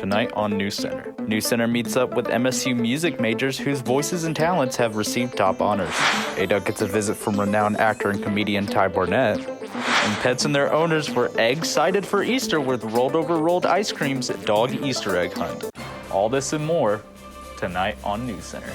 tonight on NewsCenter. NewsCenter meets up with MSU music majors whose voices and talents have received top honors. A-Duck gets a visit from renowned actor and comedian Ty Barnett. And pets and their owners were egg-cited for Easter with rolled ice creams at Dog Easter Egg Hunt. All this and more tonight on NewsCenter.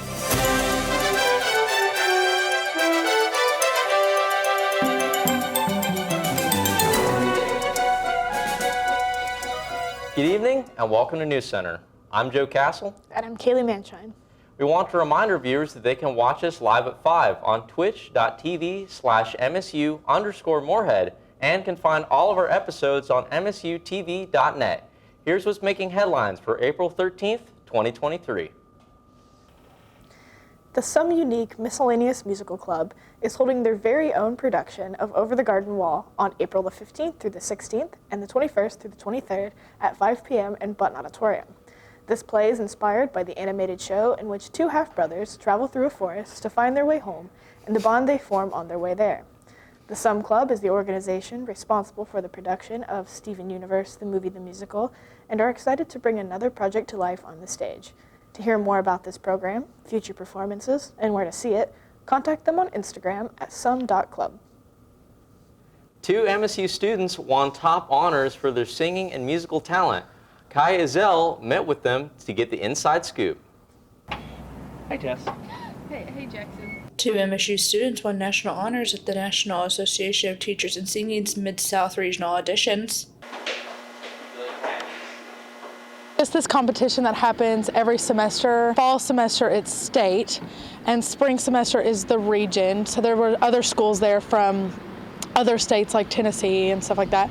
Good evening and welcome to NewsCenter. I'm Joe Castle. And I'm Kailee Mayenschein. We want to remind our viewers that they can watch us live at 5 on twitch.tv/MSU_Morehead and can find all of our episodes on MSUTV.net. Here's what's making headlines for April 13th, 2023. The Some Unique Miscellaneous Musical Club is holding their very own production of Over the Garden Wall on April the 15th through the 16th and the 21st through the 23rd at 5 p.m. in Button Auditorium. This play is inspired by the animated show in which two half-brothers travel through a forest to find their way home and the bond they form on their way there. The Some Club is the organization responsible for the production of Steven Universe, the movie The Musical, and are excited to bring another project to life on the stage. To hear more about this program, future performances, and where to see it, contact them on Instagram at some.club. Two MSU students won top honors for their singing and musical talent. Kiya Ezell met with them to get the inside scoop. Hi, Tess. Hey, Jackson. Two MSU students won national honors at the National Association of Teachers in Singing's Mid-South Regional Auditions. It's this competition that happens every semester. Fall semester it's state, and spring semester is the region. So there were other schools there from other states like Tennessee and stuff like that.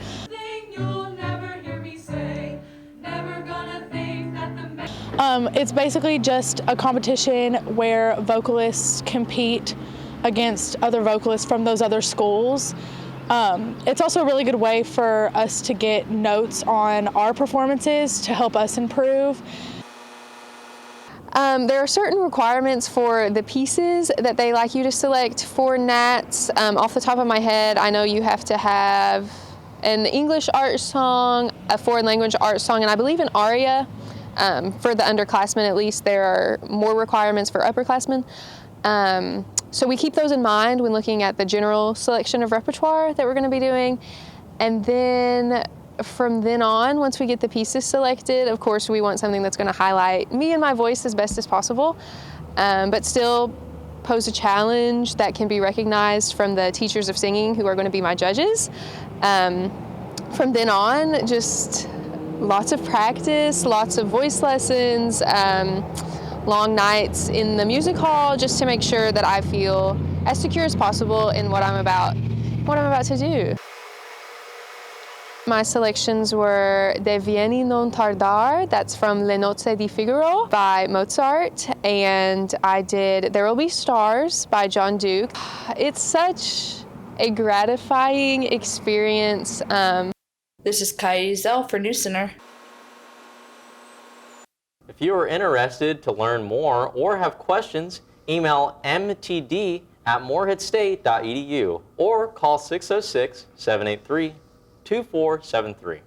It's basically just a competition where vocalists compete against other vocalists from those other schools. It's also a really good way for us to get notes on our performances to help us improve. There are certain requirements for the pieces that they like you to select for Nats. Off the top of my head, I know you have to have an English art song, a foreign language art song, and I believe an aria. For the underclassmen, at least, there are more requirements for upperclassmen. So we keep those in mind when looking at the general selection of repertoire that we're going to be doing. And then from then on, once we get the pieces selected, of course, we want something that's going to highlight me and my voice as best as possible, but still pose a challenge that can be recognized from the teachers of singing who are going to be my judges. From then on, just lots of practice, lots of voice lessons, long nights in the music hall, just to make sure that I feel as secure as possible in what I'm about to do. My selections were De Vieni non tardar, that's from Le Nozze di Figaro by Mozart, and I did There Will Be Stars by John Duke. It's such a gratifying experience. This is Ezell for NewsCenter. If you are interested to learn more or have questions, email mtd@moreheadstate.edu or call 606-783-2473.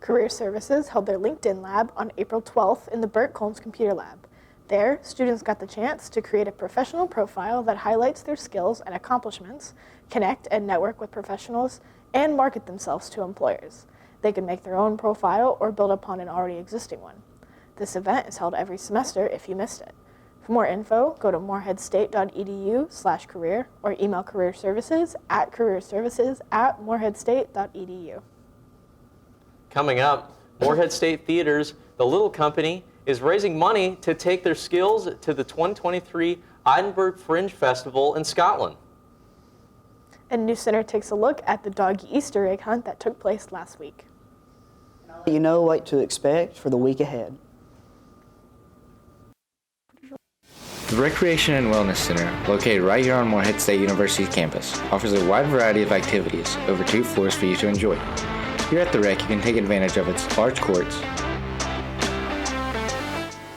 Career Services held their LinkedIn Lab on April 12th in the Burt Combs Computer Lab. There, students got the chance to create a professional profile that highlights their skills and accomplishments, connect and network with professionals, and market themselves to employers. They can make their own profile or build upon an already existing one. This event is held every semester if you missed it. For more info, go to moreheadstate.edu/career or email careerservices@moreheadstate.edu. Coming up, Morehead State Theater's The Little Company is raising money to take their skills to the 2023 Edinburgh Fringe Festival in Scotland. And NewsCenter takes a look at the Dog Easter Egg Hunt that took place last week. You know what to expect for the week ahead. The Recreation and Wellness Center, located right here on Morehead State University's campus, offers a wide variety of activities over 2 floors for you to enjoy. Here at the Rec, you can take advantage of its large courts,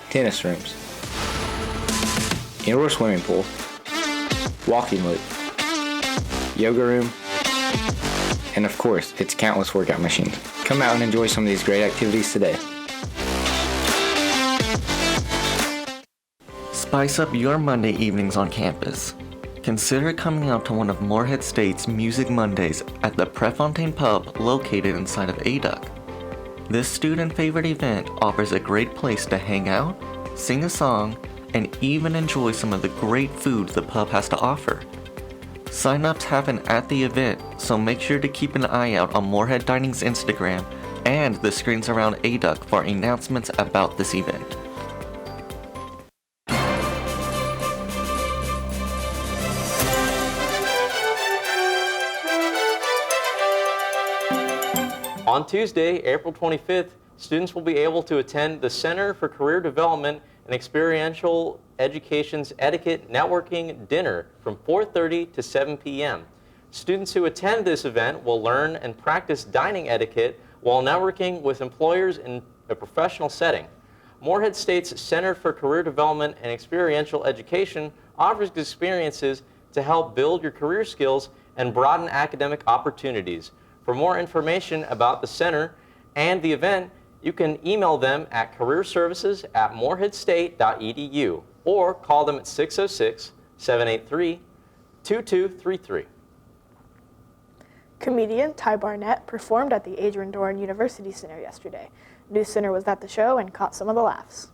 tennis rooms, indoor swimming pool, walking loop, yoga room, and of course, its countless workout machines. Come out and enjoy some of these great activities today. Spice up your Monday evenings on campus. Consider coming out to one of Morehead State's Music Mondays at the Prefontaine Pub located inside of ADUC. This student favorite event offers a great place to hang out, sing a song, and even enjoy some of the great food the pub has to offer. Sign-ups happen at the event, so make sure to keep an eye out on Morehead Dining's Instagram and the screens around ADUC for announcements about this event. On Tuesday, April 25th, students will be able to attend the Center for Career Development and Experiential Education's Etiquette Networking Dinner from 4:30 to 7 p.m. Students who attend this event will learn and practice dining etiquette while networking with employers in a professional setting. Morehead State's Center for Career Development and Experiential Education offers experiences to help build your career skills and broaden academic opportunities. For more information about the center and the event, you can email them at careerservices@moreheadstate.edu or call them at 606-783-2233. Comedian Ty Barnett performed at the Adrian Doran University Center yesterday. NewsCenter was at the show and caught some of the laughs.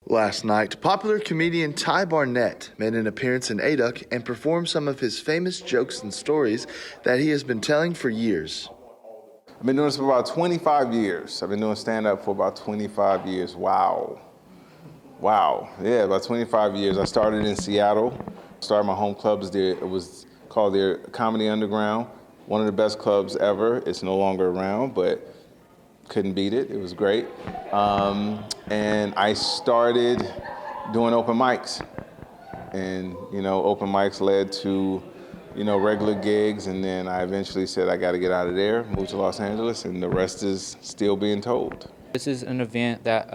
Last night, popular comedian Ty Barnett made an appearance in ADUC and performed some of his famous jokes and stories that he has been telling for years. I've been doing this for about 25 years. I've been doing stand-up for about 25 years. Wow. Yeah, about 25 years. I started in Seattle. Started my home clubs there. It was called their Comedy Underground. One of the best clubs ever. It's no longer around, but couldn't beat it. It was great. And I started doing open mics. And, open mics led to, regular gigs. And then I eventually said, I got to get out of there, move to Los Angeles, and the rest is still being told. This is an event that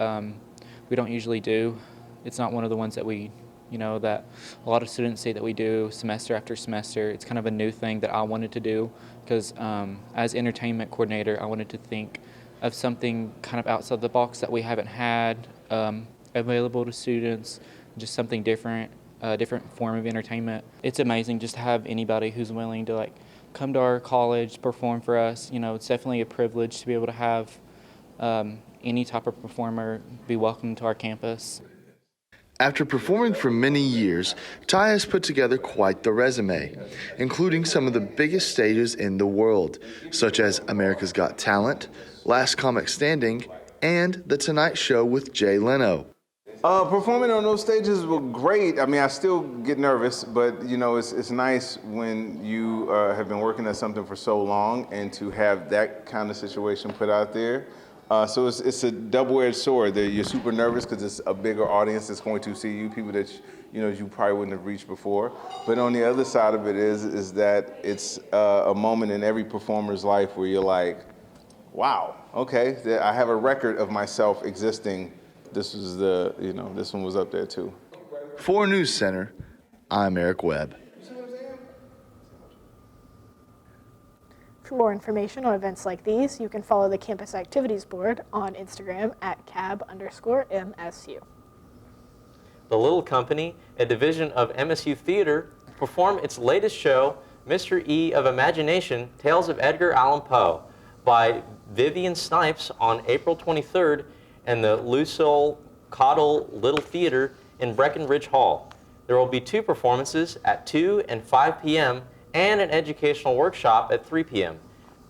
we don't usually do. It's not one of the ones that we, that a lot of students say that we do semester after semester. It's kind of a new thing that I wanted to do because as entertainment coordinator, I wanted to think of something kind of outside the box that we haven't had available to students, just something different, a different form of entertainment. It's amazing just to have anybody who's willing to come to our college, perform for us. It's definitely a privilege to be able to have any type of performer be welcome to our campus. After performing for many years, Ty has put together quite the resume, including some of the biggest stages in the world, such as America's Got Talent, Last Comic Standing, and The Tonight Show with Jay Leno. Performing on those stages were great. I mean, I still get nervous, but it's nice when you have been working at something for so long and to have that kind of situation put out there. So it's a double-edged sword. You're super nervous because it's a bigger audience that's going to see you, people that you probably wouldn't have reached before. But on the other side of it is that it's a moment in every performer's life where you're like, wow, okay, I have a record of myself existing. This was this one was up there too. For NewsCenter, I'm Eric Webb. For more information on events like these, you can follow the Campus Activities Board on Instagram at @cab_MSU. The Little Company, a division of MSU Theater, performed its latest show, Mr. E of Imagination, Tales of Edgar Allan Poe, by Vivian Snipes on April 23rd and the Lucille Cottle Little Theater in Breckenridge Hall. There will be 2 performances at 2 and 5 p.m. and an educational workshop at 3 p.m.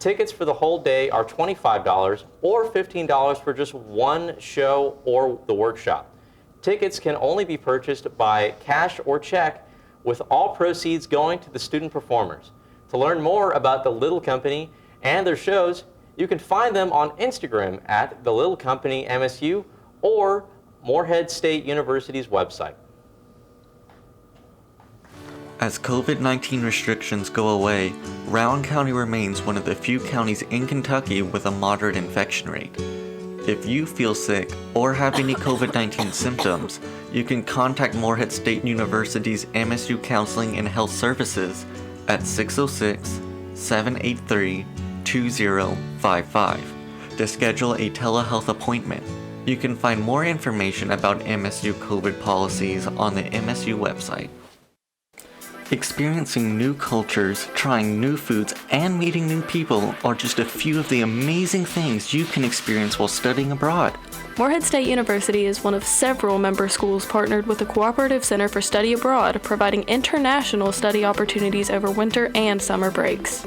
Tickets for the whole day are $25 or $15 for just one show or the workshop. Tickets can only be purchased by cash or check, with all proceeds going to the student performers. To learn more about the Little Company and their shows, you can find them on Instagram at The Little Company MSU or Morehead State University's website. As COVID-19 restrictions go away, Rowan County remains one of the few counties in Kentucky with a moderate infection rate. If you feel sick or have any COVID-19 symptoms, you can contact Morehead State University's MSU Counseling and Health Services at 606-783-2233. 2055 to schedule a telehealth appointment. You can find more information about MSU COVID policies on the MSU website. Experiencing new cultures, trying new foods, and meeting new people are just a few of the amazing things you can experience while studying abroad. Morehead State University is one of several member schools partnered with the Cooperative Center for Study Abroad, providing international study opportunities over winter and summer breaks.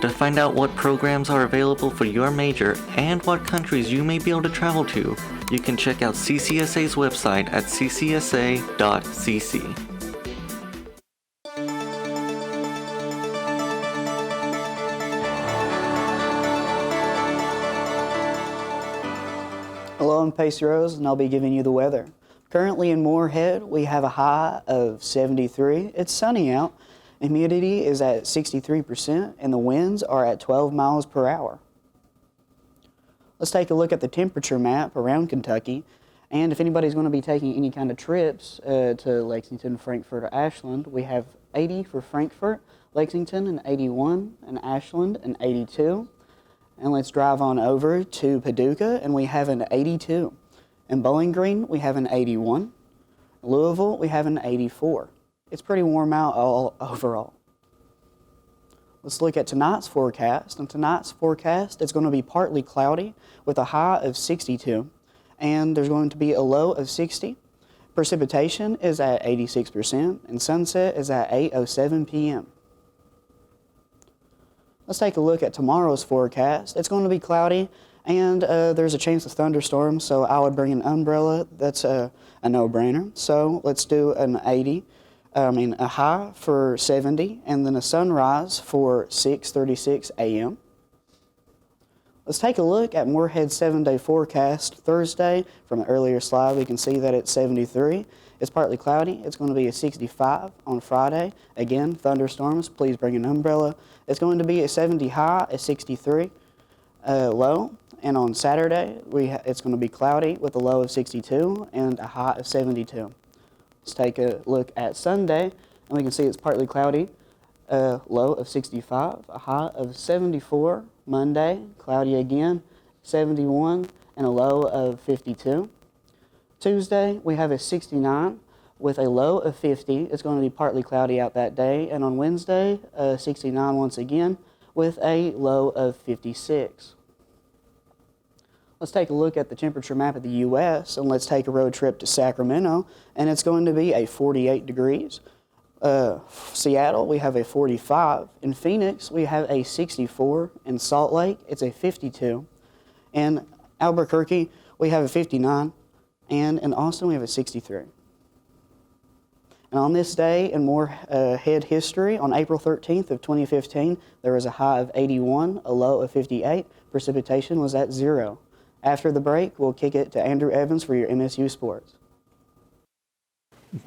To find out what programs are available for your major and what countries you may be able to travel to, you can check out CCSA's website at ccsa.cc. Hello, I'm Pacey Rose, and I'll be giving you the weather. Currently in Morehead, we have a high of 73. It's sunny out. Humidity is at 63%, and the winds are at 12 miles per hour. Let's take a look at the temperature map around Kentucky. And if anybody's going to be taking any kind of trips to Lexington, Frankfort, or Ashland, we have 80 for Frankfort, Lexington, and 81, and Ashland, and 82. And let's drive on over to Paducah, and we have an 82. In Bowling Green, we have an 81. Louisville, we have an 84. It's pretty warm out all overall. Let's look at tonight's forecast. And tonight's forecast, it's going to be partly cloudy with a high of 62. And there's going to be a low of 60. Precipitation is at 86%, and sunset is at 8:07 p.m. Let's take a look at tomorrow's forecast. It's going to be cloudy, and there's a chance of thunderstorms, so I would bring an umbrella. That's a no-brainer. So let's do a high for 70, and then a sunrise for 6:36 a.m. Let's take a look at Morehead's 7-day forecast. Thursday, from the earlier slide, we can see that it's 73. It's partly cloudy. It's going to be a 65 on Friday. Again, thunderstorms. Please bring an umbrella. It's going to be a 70 high, a 63 low. And on Saturday, it's going to be cloudy with a low of 62 and a high of 72. Let's take a look at Sunday, and we can see it's partly cloudy, a low of 65, a high of 74. Monday, cloudy again, 71, and a low of 52. Tuesday, we have a 69 with a low of 50. It's going to be partly cloudy out that day. And on Wednesday, 69 once again with a low of 56. Let's take a look at the temperature map of the U.S. and let's take a road trip to Sacramento, and it's going to be a 48 degrees. Seattle, we have a 45. In Phoenix, we have a 64. In Salt Lake, it's a 52. In Albuquerque, we have a 59. And in Austin, we have a 63. And on this day in Morehead history, on April 13th of 2015, there was a high of 81, a low of 58. Precipitation was at 0. After the break, we'll kick it to Andrew Evans for your MSU Sports.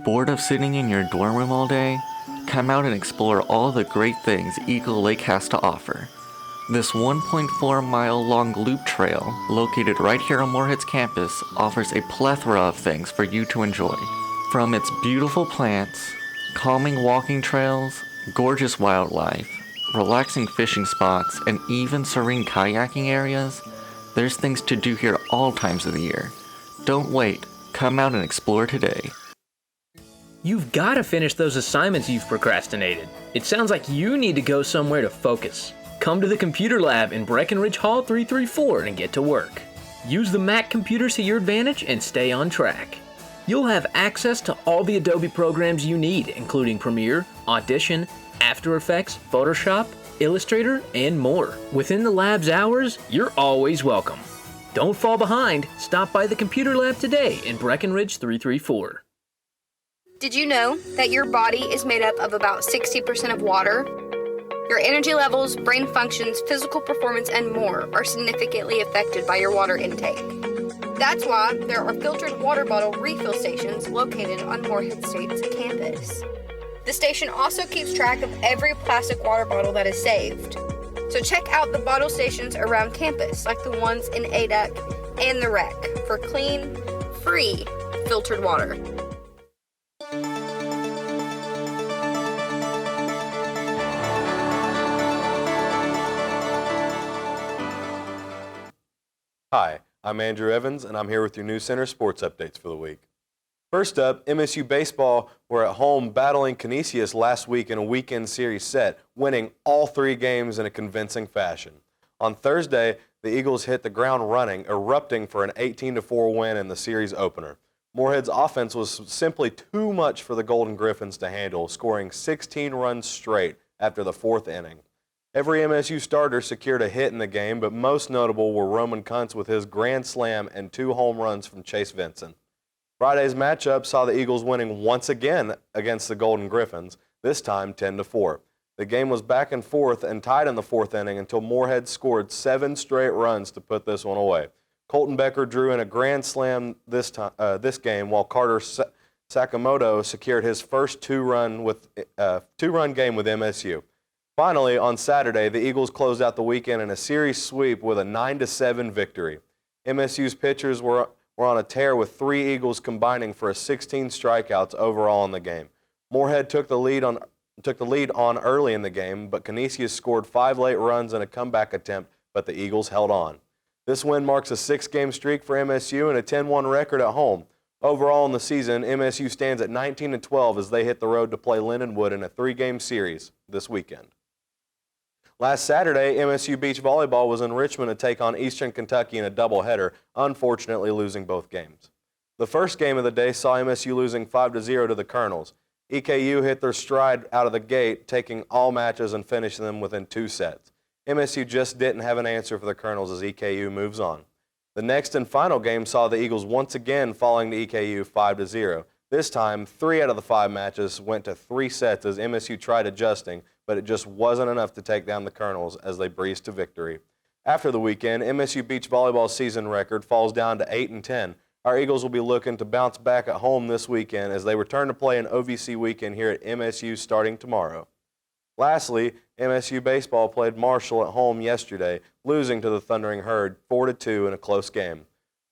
Bored of sitting in your dorm room all day? Come out and explore all the great things Eagle Lake has to offer. This 1.4-mile long loop trail, located right here on Morehead's campus, offers a plethora of things for you to enjoy. From its beautiful plants, calming walking trails, gorgeous wildlife, relaxing fishing spots, and even serene kayaking areas, there's things to do here all times of the year. Don't wait, come out and explore today. You've got to finish those assignments you've procrastinated. It sounds like you need to go somewhere to focus. Come to the computer lab in Breckenridge Hall 334 and get to work. Use the Mac computers to your advantage and stay on track. You'll have access to all the Adobe programs you need, including Premiere, Audition, After Effects, Photoshop, Illustrator, and more. Within the lab's hours, you're always welcome. Don't fall behind. Stop by the computer lab today in Breckenridge 334. Did you know that your body is made up of about 60% of water? Your energy levels, brain functions, physical performance, and more are significantly affected by your water intake. That's why there are filtered water bottle refill stations located on Morehead State's campus. The station also keeps track of every plastic water bottle that is saved. So check out the bottle stations around campus, like the ones in ADUC and the REC, for clean, free, filtered water. Hi, I'm Andrew Evans, and I'm here with your NewsCenter sports updates for the week. First up, MSU baseball were at home battling Canisius last week in a weekend series set, winning all 3 games in a convincing fashion. On Thursday, the Eagles hit the ground running, erupting for an 18-4 win in the series opener. Morehead's offense was simply too much for the Golden Griffins to handle, scoring 16 runs straight after the 4th inning. Every MSU starter secured a hit in the game, but most notable were Roman Kuntz with his grand slam and 2 home runs from Chase Vincent. Friday's matchup saw the Eagles winning once again against the Golden Griffins, this time 10-4. The game was back and forth and tied in the 4th inning until Morehead scored 7 straight runs to put this one away. Colton Becker drew in a grand slam this game, while Carter Sakamoto secured his first 2-run game with MSU. Finally, on Saturday, the Eagles closed out the weekend in a series sweep with a 9-7 victory. MSU's pitchers were on a tear with 3 Eagles combining for 16 strikeouts overall in the game. Morehead took the lead on early in the game, but Canisius scored 5 late runs in a comeback attempt, but the Eagles held on. This win marks a 6-game streak for MSU and a 10-1 record at home. Overall in the season, MSU stands at 19-12 as they hit the road to play Lindenwood in a 3-game series this weekend. Last Saturday, MSU Beach Volleyball was in Richmond to take on Eastern Kentucky in a doubleheader, unfortunately losing both games. The first game of the day saw MSU losing 5-0 to the Colonels. EKU hit their stride out of the gate, taking all matches and finishing them within 2 sets. MSU just didn't have an answer for the Colonels as EKU moves on. The next and final game saw the Eagles once again falling to EKU 5-0. This time, 3 out of the 5 matches went to 3 sets as MSU tried adjusting, but it just wasn't enough to take down the Colonels as they breezed to victory. After the weekend, MSU Beach Volleyball's season record falls down to 8-10. Our Eagles will be looking to bounce back at home this weekend as they return to play an OVC weekend here at MSU starting tomorrow. Lastly, MSU baseball played Marshall at home yesterday, losing to the Thundering Herd 4-2 in a close game.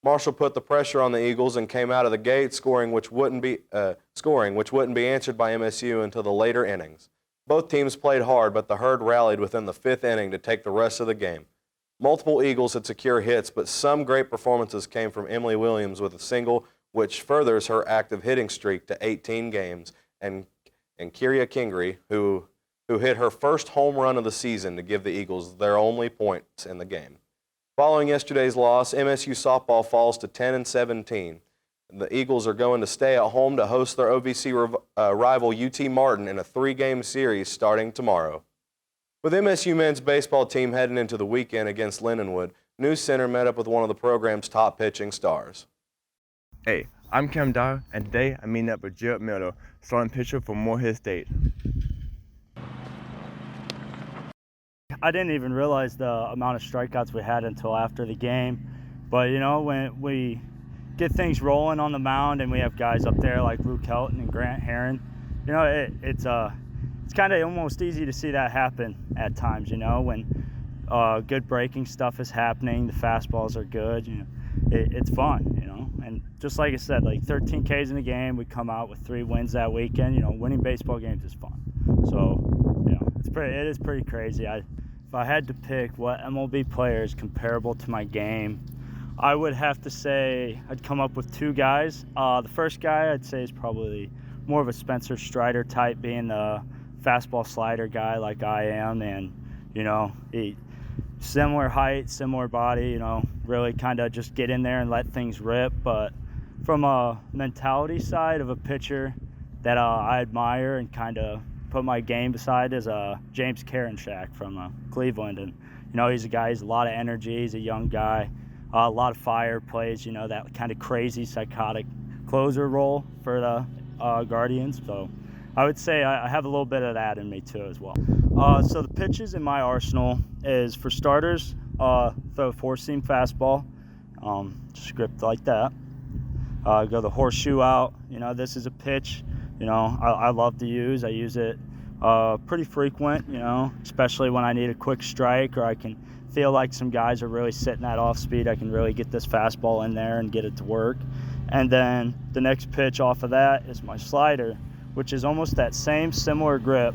Marshall put the pressure on the Eagles and came out of the gate scoring which wouldn't be answered by MSU until the later innings. Both teams played hard, but the Herd rallied within the 5th inning to take the rest of the game. Multiple Eagles had secure hits, but some great performances came from Emily Williams with a single, which furthers her active hitting streak to 18 games, and Kiya Kingry, who hit her first home run of the season to give the Eagles their only points in the game. Following yesterday's loss, MSU softball falls to 10-17. The Eagles are going to stay at home to host their OVC rival UT Martin in a 3-game series starting tomorrow. With MSU men's baseball team heading into the weekend against Lindenwood, NewsCenter met up with one of the program's top pitching stars. Hey, I'm Cam Dyer, and today I'm meeting up with Jarrett Miller, starting pitcher for Morehead State. I didn't even realize the amount of strikeouts we had until after the game, but when we get things rolling on the mound and we have guys up there like Luke Helton and Grant Heron, it's kind of almost easy to see that happen at times, when good breaking stuff is happening, the fastballs are good, it's fun, and just like I said, like 13 Ks in a game, we come out with 3 wins that weekend. Winning baseball games is fun. So, it is pretty crazy. If I had to pick what MLB player is comparable to my game, I would have to say I'd come up with 2 guys. The first guy I'd say is probably more of a Spencer Strider type, being the fastball slider guy like I am, and he similar height, similar body, really kind of just get in there and let things rip. But from a mentality side of a pitcher that I admire and kind of put my game beside is James Karinchak from Cleveland, and he's a guy, he's a lot of energy, he's a young guy. A lot of fire, plays, that kind of crazy, psychotic closer role for the Guardians. So I would say I have a little bit of that in me too as well. So the pitches in my arsenal is, for starters, throw a 4-seam fastball, script like that. Go the horseshoe out. This is a pitch, I love to use. I use it pretty frequent, especially when I need a quick strike or I can feel like some guys are really sitting at off speed. I can really get this fastball in there and get it to work. And then the next pitch off of that is my slider, which is almost that same similar grip,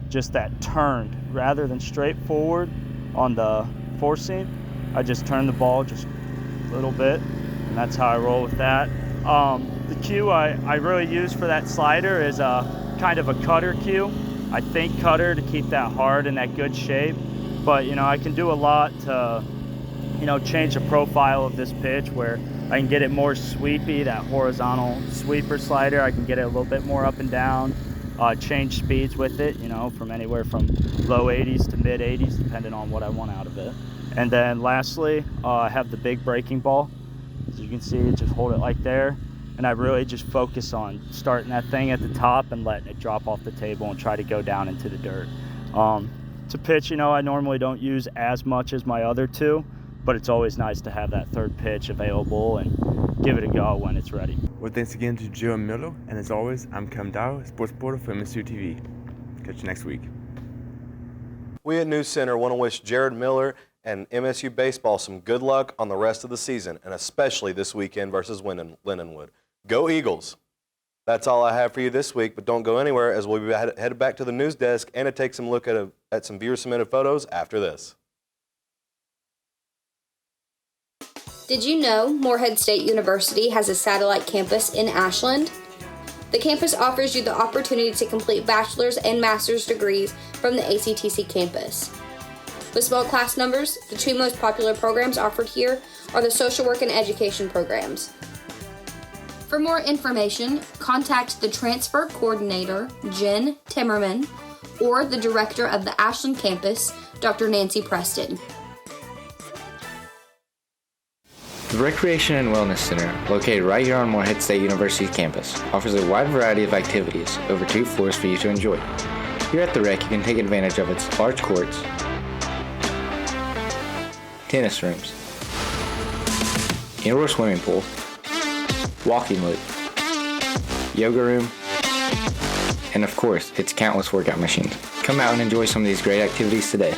just that turned. Rather than straight forward on the 4-seam, I just turn the ball just little bit, and that's how I roll with that. The cue I really use for that slider is a kind of a cutter cue. I think cutter to keep that hard and that good shape, but I can do a lot to change the profile of this pitch where I can get it more sweepy, that horizontal sweeper slider. I can get it a little bit more up and down, change speeds with it, from anywhere from low 80s to mid 80s, depending on what I want out of it. And then lastly, I have the big breaking ball. As you can see, just hold it like there. And I really just focus on starting that thing at the top and letting it drop off the table and try to go down into the dirt. It's a pitch, I normally don't use as much as my other two, but it's always nice to have that third pitch available and give it a go when it's ready. Well, thanks again to Jarrett Miller, and as always, I'm Cam Dyer, sports reporter for MSU TV. Catch you next week. We at NewsCenter want to wish Jarrett Miller and MSU baseball some good luck on the rest of the season, and especially this weekend versus Lindenwood. Go Eagles! That's all I have for you this week, but don't go anywhere as we'll be headed back to the news desk and to take some look at some viewer-submitted photos after this. Did you know Morehead State University has a satellite campus in Ashland? The campus offers you the opportunity to complete bachelor's and master's degrees from the ACTC campus. With small class numbers, the two most popular programs offered here are the social work and education programs. For more information, contact the transfer coordinator, Jen Timmerman, or the director of the Ashland campus, Dr. Nancy Preston. The Recreation and Wellness Center, located right here on Morehead State University's campus, offers a wide variety of activities over 2 floors for you to enjoy. Here at the Rec, you can take advantage of its large courts, tennis rooms, indoor swimming pool, walking loop, yoga room, and of course, its countless workout machines. Come out and enjoy some of these great activities today.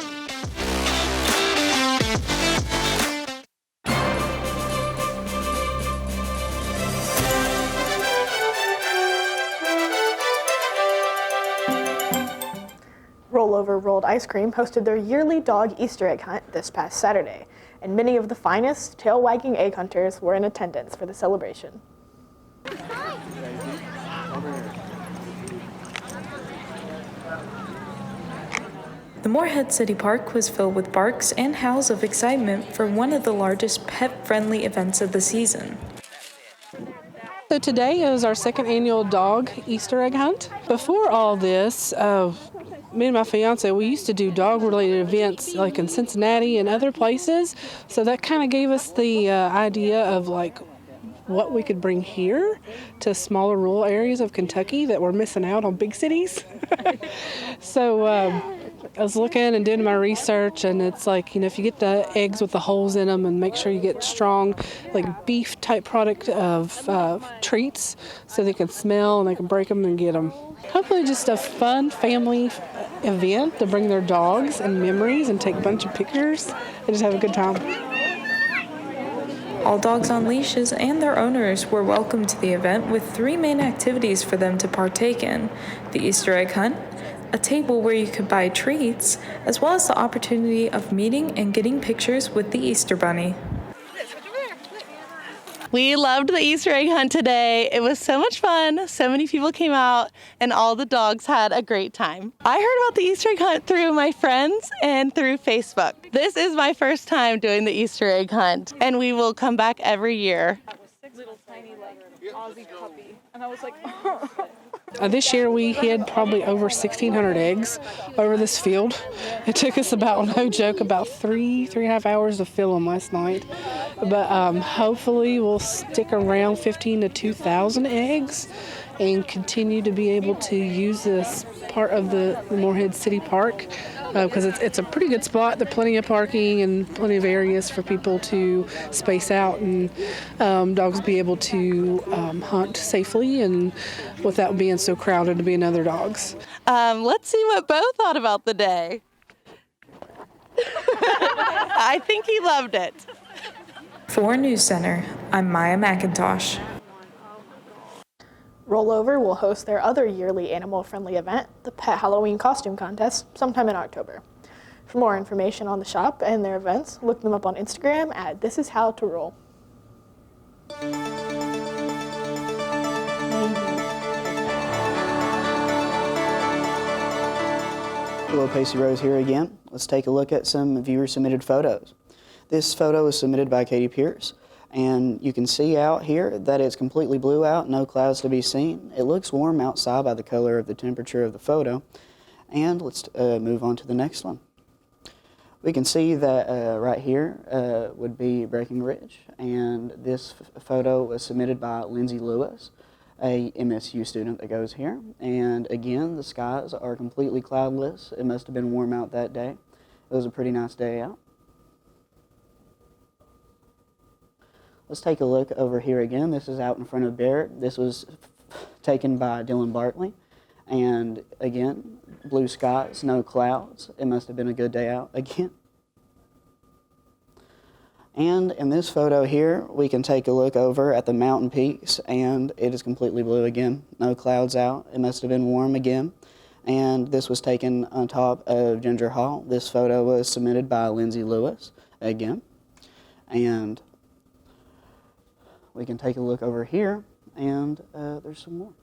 Rollover Rolled Ice Cream hosted their yearly dog Easter egg hunt this past Saturday, and many of the finest tail-wagging egg hunters were in attendance for the celebration. The Morehead City Park was filled with barks and howls of excitement for one of the largest pet-friendly events of the season. So today is our second annual dog Easter egg hunt. Before all this, me and my fiance, we used to do dog-related events like in Cincinnati and other places. So that kind of gave us the idea of like what we could bring here to smaller rural areas of Kentucky that were missing out on big cities. So I was looking and doing my research, and it's like, if you get the eggs with the holes in them and make sure you get strong, like beef type product of treats so they can smell and they can break them and get them. Hopefully just a fun family event to bring their dogs and memories and take a bunch of pictures and just have a good time. All dogs on leashes and their owners were welcome to the event with 3 main activities for them to partake in: the Easter egg hunt, a table where you could buy treats, as well as the opportunity of meeting and getting pictures with the Easter Bunny. We loved the Easter egg hunt today. It was so much fun. So many people came out and all the dogs had a great time. I heard about the Easter egg hunt through my friends and through Facebook. This is my first time doing the Easter egg hunt, and we will come back every year. Little tiny Aussie puppy, and I was like, this year we hid probably over 1,600 eggs over this field. It took us about, no joke, about 3.5 hours to fill them last night. But hopefully we'll stick around 15 to 2,000 eggs and continue to be able to use this part of the Morehead City Park because it's a pretty good spot. There's plenty of parking and plenty of areas for people to space out and dogs be able to hunt safely and without being so crowded to be in other dogs. Let's see what Beau thought about the day. I think he loved it. For NewsCenter, I'm Maya McIntosh. Rollover will host their other yearly animal-friendly event, the Pet Halloween Costume Contest, sometime in October. For more information on the shop and their events, look them up on Instagram at This Is How to Roll. Hello, Pacey Rose here again. Let's take a look at some viewer-submitted photos. This photo was submitted by Katie Pierce, and you can see out here that it's completely blue out, no clouds to be seen. It looks warm outside by the color of the temperature of the photo. And let's move on to the next one. We can see that right here would be Breckenridge, and this photo was submitted by Lindsay Lewis, a MSU student that goes here. And again, the skies are completely cloudless. It must have been warm out that day. It was a pretty nice day out. Let's take a look over here again. This is out in front of Barrett. This was taken by Dylan Bartley. And again, blue skies, no clouds. It must have been a good day out again. And in this photo here, we can take a look over at the mountain peaks, and it is completely blue again. No clouds out. It must have been warm again. And this was taken on top of Ginger Hall. This photo was submitted by Lindsay Lewis again. And we can take a look over here, and there's some more.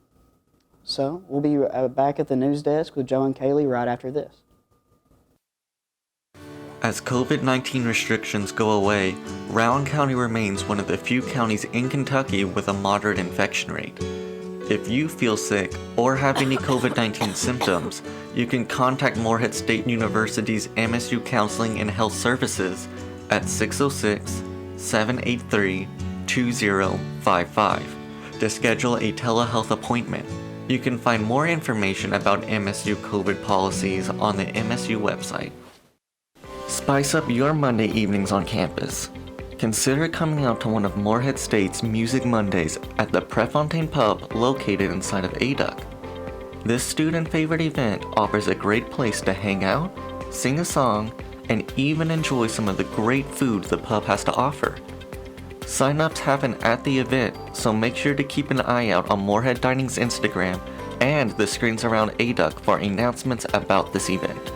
So we'll be back at the news desk with Joe and Kailee right after this. As COVID-19 restrictions go away, Rowan County remains one of the few counties in Kentucky with a moderate infection rate. If you feel sick or have any COVID-19 symptoms, you can contact Morehead State University's MSU Counseling and Health Services at 606-783-2055 to schedule a telehealth appointment. You can find more information about MSU COVID policies on the MSU website. Spice up your Monday evenings on campus. Consider coming out to one of Morehead State's Music Mondays at the Prefontaine Pub located inside of ADUC. This student favorite event offers a great place to hang out, sing a song, and even enjoy some of the great food the pub has to offer. Sign-ups happen at the event, so make sure to keep an eye out on Morehead Dining's Instagram and the screens around ADUC for announcements about this event.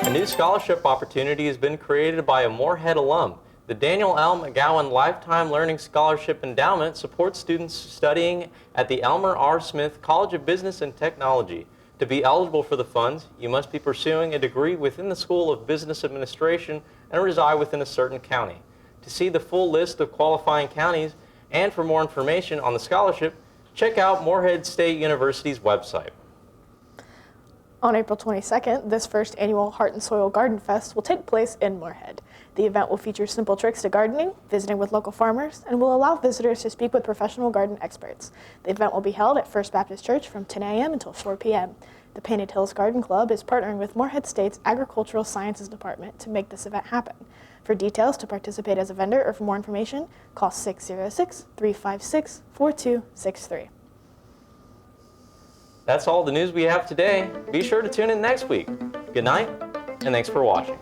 A new scholarship opportunity has been created by a Morehead alum. The Daniel L. Mcgowan Lifetime Learning Scholarship Endowment supports students studying at the Elmer R. Smith College of Business and Technology. To be eligible for the funds, you must be pursuing a degree within the School of Business Administration and reside within a certain county. To see the full list of qualifying counties and for more information on the scholarship, check out Morehead State University's website. On April 22nd, this first annual Heart and Soil Garden Fest will take place in Morehead. The event will feature simple tricks to gardening, visiting with local farmers, and will allow visitors to speak with professional garden experts. The event will be held at First Baptist Church from 10 a.m. until 4 p.m. The Painted Hills Garden Club is partnering with Morehead State's Agricultural Sciences Department to make this event happen. For details to participate as a vendor or for more information, call 606-356-4263. That's all the news we have today. Be sure to tune in next week. Good night, and thanks for watching.